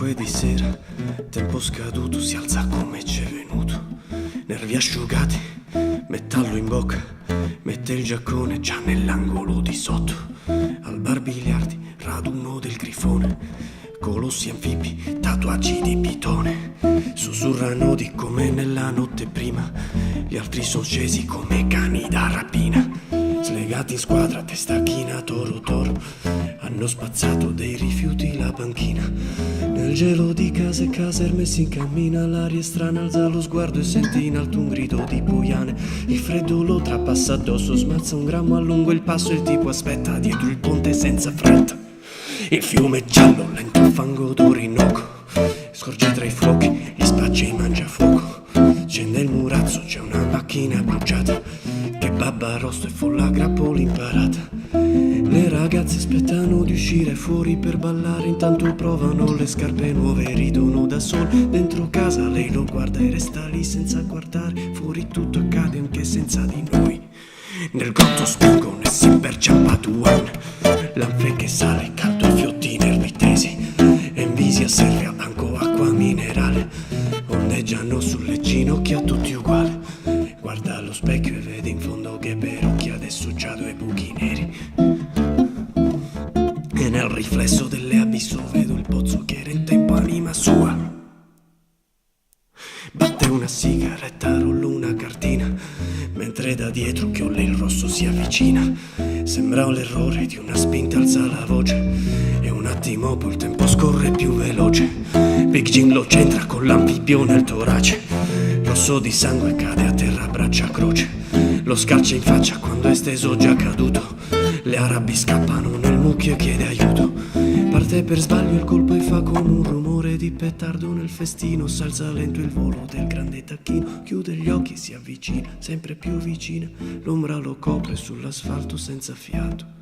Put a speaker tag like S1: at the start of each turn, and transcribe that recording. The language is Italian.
S1: 5 di sera, tempo scaduto, si alza come c'è venuto. Nervi asciugati, metallo in bocca, mette il giaccone già nell'angolo di sotto. Al bar biliardi, raduno del grifone, colossi anfibi, tatuaggi di pitone. Sussurrano di come nella notte prima, gli altri sono scesi come cani da rapina. Slegati in squadra, testa china, toro toro, hanno spazzato dei rifiuti la panchina. Nel gelo di case e caserme si incammina, l'aria è strana, alza lo sguardo e senti in alto un grido di poiane. Il freddo lo trapassa addosso, smazza un grammo a lungo il passo, il tipo aspetta dietro il ponte senza fretta. Il fiume è giallo, lento fango d'Orinoco, scorge tra i fuochi, gli spaccia e mangia fuoco. Scende il murazzo, c'è una macchina bruciata, che babba rosto e folla grappoli imparata. Le ragazze aspettano di uscire fuori per ballare, intanto provano le scarpe nuove, ridono da sole. Dentro casa lei lo guarda e resta lì senza guardare, fuori tutto accade anche senza di noi. Nel grotto spingono e si impercia Patuan, l'anfe che sale caldo e fiotti nervi tesi, e Invisia serve a banco acqua minerale, ondeggiano sulle ginocchia tutti uguali. Guarda allo specchio e vede in fondo che per occhi adesso c'ha 2 buchi neri, e nel riflesso dell'abisso vedo il pozzo che era in tempo anima sua. Batte una sigaretta, rollo una cartina, mentre da dietro Chiolle il rosso si avvicina. Sembra l'errore di una spinta, alza la voce, e un attimo poi il tempo scorre più veloce. Big Jim lo centra con l'anfibio nel torace, rosso di sangue cade a terra braccia a croce. Lo scarcia in faccia quando è steso già caduto, le arabi scappano nel mucchio e chiede aiuto. Parte per sbaglio il colpo e fa come un rumore di petardo nel festino. S'alza lento il volo del grande tacchino, chiude gli occhi e si avvicina, sempre più vicina. L'ombra lo copre sull'asfalto senza fiato.